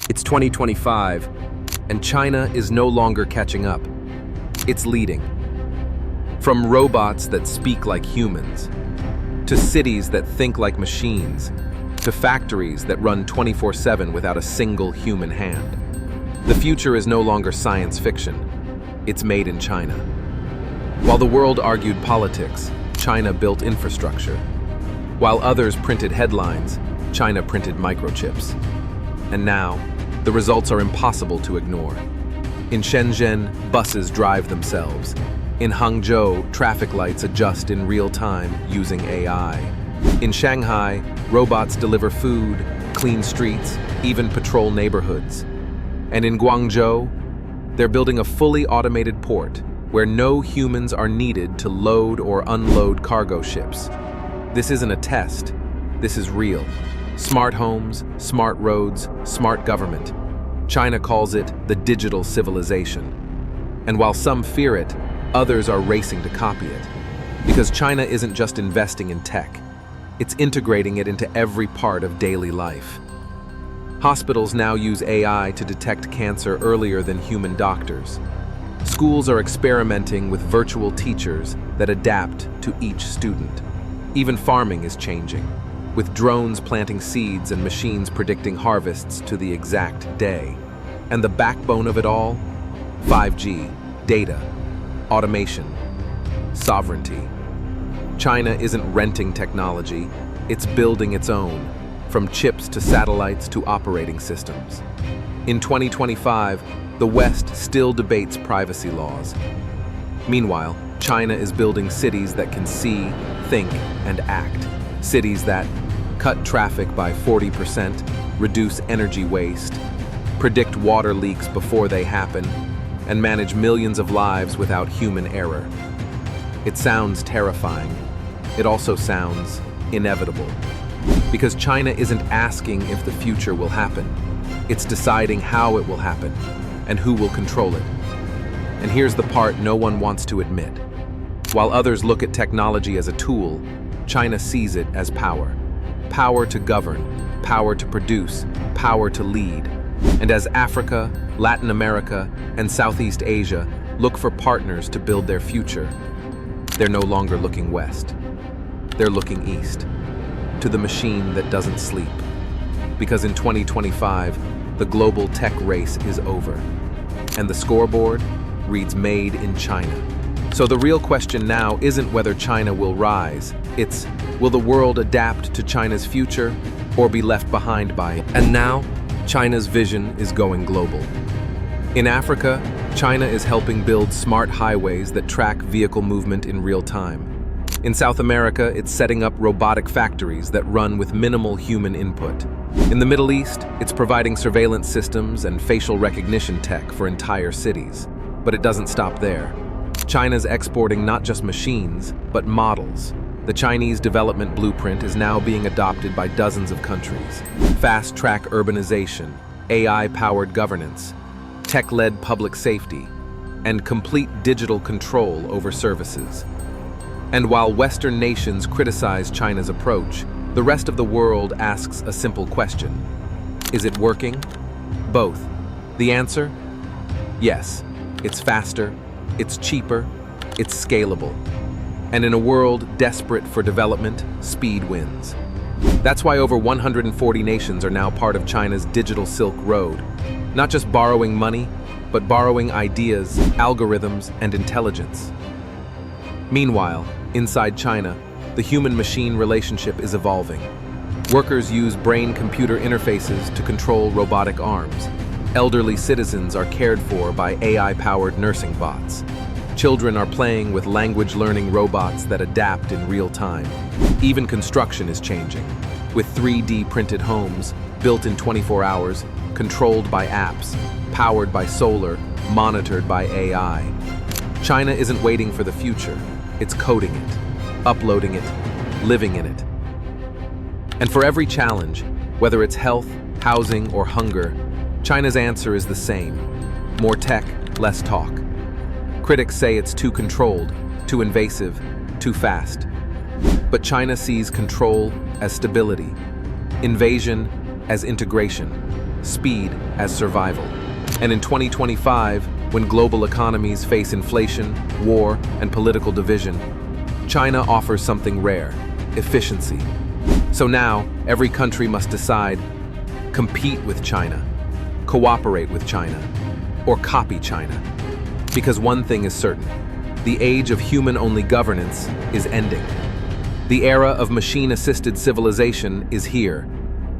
It's 2025, and China is no longer catching up. It's leading. From robots that speak like humans, to cities that think like machines, to factories that run 24/7 without a single human hand. The future is no longer science fiction. It's made in China. While the world argued politics, China built infrastructure. While others printed headlines, China printed microchips. And now, the results are impossible to ignore. In Shenzhen, buses drive themselves. In Hangzhou, traffic lights adjust in real time using AI. In Shanghai, robots deliver food, clean streets, even patrol neighborhoods. And in Guangzhou, they're building a fully automated port where no humans are needed to load or unload cargo ships. This isn't a test. This is real. Smart homes, smart roads, smart government. China calls it the digital civilization. And while some fear it, others are racing to copy it. Because China isn't just investing in tech. It's integrating it into every part of daily life. Hospitals now use AI to detect cancer earlier than human doctors. Schools are experimenting with virtual teachers that adapt to each student. Even farming is changing, with drones planting seeds and machines predicting harvests to the exact day. And the backbone of it all? 5G, data, automation, sovereignty. China isn't renting technology, it's building its own, from chips to satellites to operating systems. In 2025, the West still debates privacy laws. Meanwhile, China is building cities that can see, think, and act. Cities that cut traffic by 40%, reduce energy waste, predict water leaks before they happen, and manage millions of lives without human error. It sounds terrifying. It also sounds inevitable. Because China isn't asking if the future will happen. It's deciding how it will happen and who will control it. And here's the part no one wants to admit. While others look at technology as a tool, China sees it as power. Power to govern, power to produce, power to lead. And as Africa, Latin America, and Southeast Asia look for partners to build their future, they're no longer looking west. They're looking east, to the machine that doesn't sleep. Because in 2025, the global tech race is over. And the scoreboard reads Made in China. So the real question now isn't whether China will rise. It's, will the world adapt to China's future or be left behind by it? And now, China's vision is going global. In Africa, China is helping build smart highways that track vehicle movement in real time. In South America, it's setting up robotic factories that run with minimal human input. In the Middle East, it's providing surveillance systems and facial recognition tech for entire cities. But it doesn't stop there. China's exporting not just machines, but models. The Chinese development blueprint is now being adopted by dozens of countries. Fast-track urbanization, AI-powered governance, tech-led public safety, and complete digital control over services. And while Western nations criticize China's approach, the rest of the world asks a simple question. Is it working? Both. The answer? Yes. It's faster, it's cheaper, it's scalable. And in a world desperate for development, speed wins. That's why over 140 nations are now part of China's digital Silk Road. Not just borrowing money, but borrowing ideas, algorithms, and intelligence. Meanwhile, inside China, the human-machine relationship is evolving. Workers use brain-computer interfaces to control robotic arms. Elderly citizens are cared for by AI-powered nursing bots. Children are playing with language-learning robots that adapt in real time. Even construction is changing, with 3D printed homes built in 24 hours, controlled by apps, powered by solar, monitored by AI. China isn't waiting for the future. It's coding it, uploading it, living in it. And for every challenge, whether it's health, housing, or hunger, China's answer is the same. More tech, less talk. Critics say it's too controlled, too invasive, too fast. But China sees control as stability, invasion as integration, speed as survival. And in 2025, when global economies face inflation, war, and political division, China offers something rare: efficiency. So now, every country must decide: compete with China, cooperate with China, or copy China. Because one thing is certain: the age of human-only governance is ending. The era of machine-assisted civilization is here.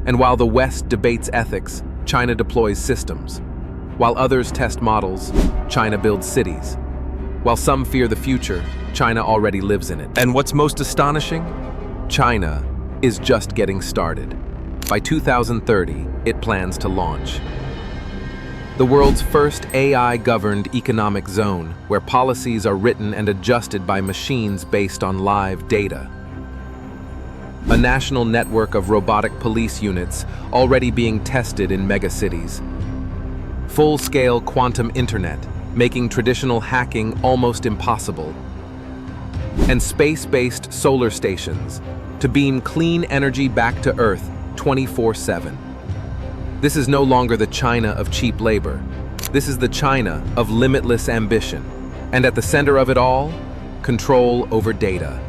And while the West debates ethics, China deploys systems. While others test models, China builds cities. While some fear the future, China already lives in it. And what's most astonishing? China is just getting started. By 2030, it plans to launch the world's first AI-governed economic zone, where policies are written and adjusted by machines based on live data. A national network of robotic police units already being tested in megacities. Full-scale quantum internet, making traditional hacking almost impossible. And space-based solar stations to beam clean energy back to Earth 24/7. This is no longer the China of cheap labor. This is the China of limitless ambition. And at the center of it all, control over data.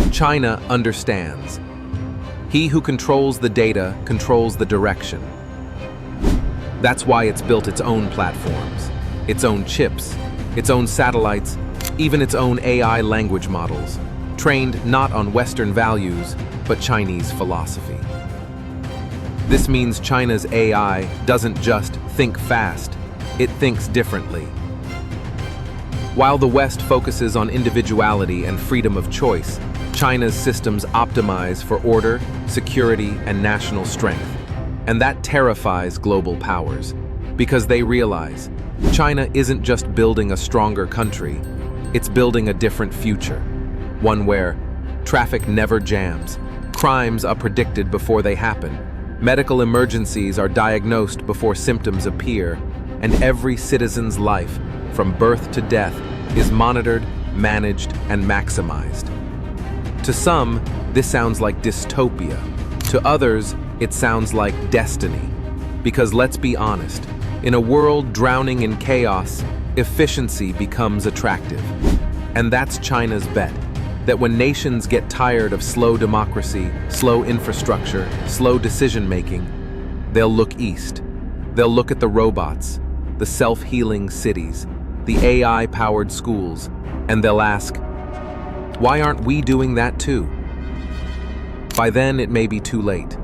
China understands. He who controls the data controls the direction. That's why it's built its own platforms, its own chips, its own satellites, even its own AI language models, trained not on Western values, but Chinese philosophy. This means China's AI doesn't just think fast, it thinks differently. While the West focuses on individuality and freedom of choice, China's systems optimize for order, security, and national strength. And that terrifies global powers, because they realize China isn't just building a stronger country, it's building a different future. One where traffic never jams, crimes are predicted before they happen, medical emergencies are diagnosed before symptoms appear, and every citizen's life, from birth to death, is monitored, managed, and maximized. To some, this sounds like dystopia. To others, it sounds like destiny. Because let's be honest, in a world drowning in chaos, efficiency becomes attractive. And that's China's bet, that when nations get tired of slow democracy, slow infrastructure, slow decision-making, they'll look east. They'll look at the robots, the self-healing cities, the AI-powered schools, and they'll ask, why aren't we doing that too? By then, it may be too late,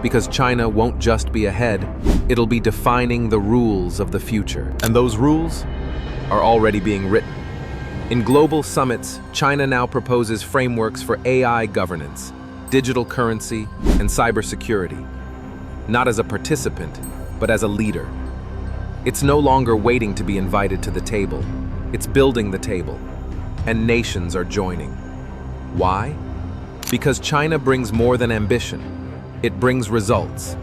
because China won't just be ahead, it'll be defining the rules of the future. And those rules are already being written. In global summits, China now proposes frameworks for AI governance, digital currency, and cybersecurity, not as a participant, but as a leader. It's no longer waiting to be invited to the table, it's building the table, and nations are joining. Why? Because China brings more than ambition, it brings results.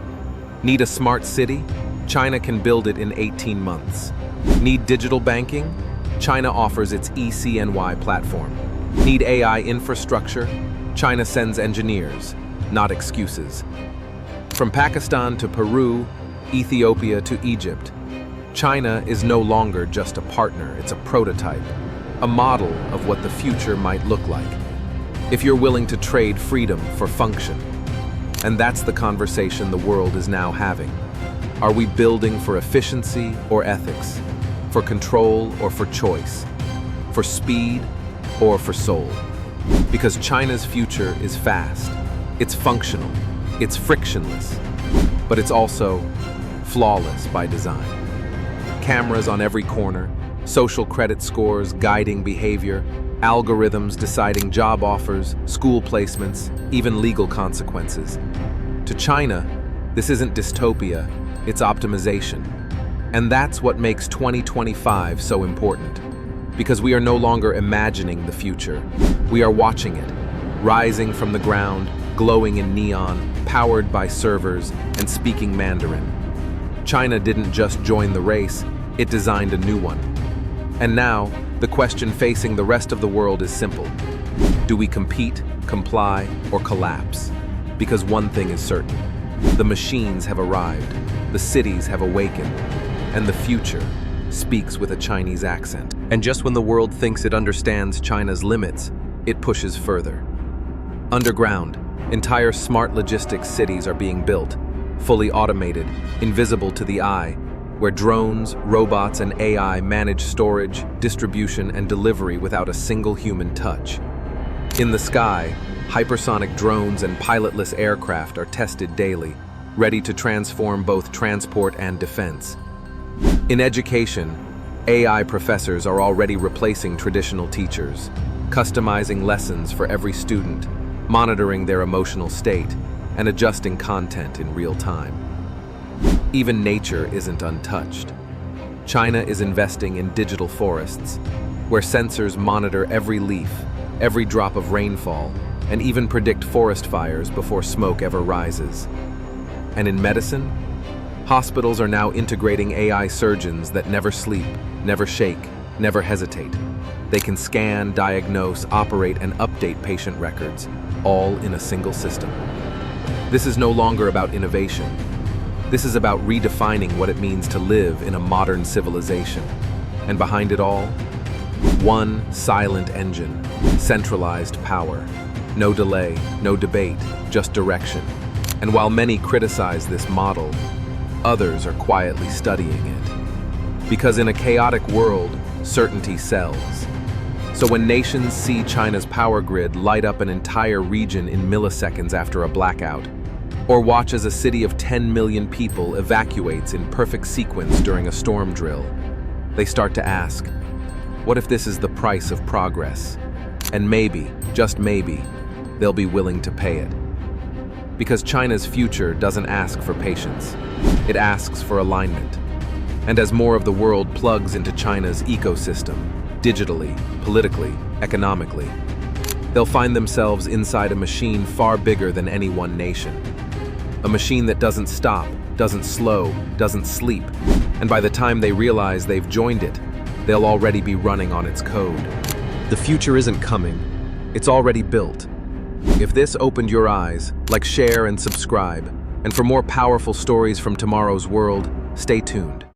Need a smart city? China can build it in 18 months. Need digital banking? China offers its eCNY platform. Need AI infrastructure? China sends engineers, not excuses. From Pakistan to Peru, Ethiopia to Egypt, China is no longer just a partner, it's a prototype, a model of what the future might look like, if you're willing to trade freedom for function. And that's the conversation the world is now having. Are we building for efficiency or ethics? For control or for choice? For speed or for soul? Because China's future is fast, it's functional, it's frictionless, but it's also flawless by design. Cameras on every corner, social credit scores guiding behavior, algorithms deciding job offers, school placements, even legal consequences. To China, this isn't dystopia, it's optimization. And that's what makes 2025 so important. Because we are no longer imagining the future. We are watching it, rising from the ground, glowing in neon, powered by servers, and speaking Mandarin. China didn't just join the race, it designed a new one. And now, the question facing the rest of the world is simple. Do we compete, comply, or collapse? Because one thing is certain. The machines have arrived, the cities have awakened, and the future speaks with a Chinese accent. And just when the world thinks it understands China's limits, it pushes further. Underground, entire smart logistics cities are being built, fully automated, invisible to the eye, where drones, robots, and AI manage storage, distribution, and delivery without a single human touch. In the sky, hypersonic drones and pilotless aircraft are tested daily, ready to transform both transport and defense. In education, AI professors are already replacing traditional teachers, customizing lessons for every student, monitoring their emotional state, and adjusting content in real time. Even nature isn't untouched. China is investing in digital forests, where sensors monitor every leaf, every drop of rainfall, and even predict forest fires before smoke ever rises. And in medicine, hospitals are now integrating AI surgeons that never sleep, never shake, never hesitate. They can scan, diagnose, operate, and update patient records, all in a single system. This is no longer about innovation. This is about redefining what it means to live in a modern civilization. And behind it all, one silent engine, centralized power. No delay, no debate, just direction. And while many criticize this model, others are quietly studying it. Because in a chaotic world, certainty sells. So when nations see China's power grid light up an entire region in milliseconds after a blackout, or watch as a city of 10 million people evacuates in perfect sequence during a storm drill, they start to ask, what if this is the price of progress? And maybe, just maybe, they'll be willing to pay it. Because China's future doesn't ask for patience, it asks for alignment. And as more of the world plugs into China's ecosystem, digitally, politically, economically, they'll find themselves inside a machine far bigger than any one nation. A machine that doesn't stop, doesn't slow, doesn't sleep. And by the time they realize they've joined it, they'll already be running on its code. The future isn't coming, it's already built. If this opened your eyes, like, share, and subscribe. And for more powerful stories from tomorrow's world, stay tuned.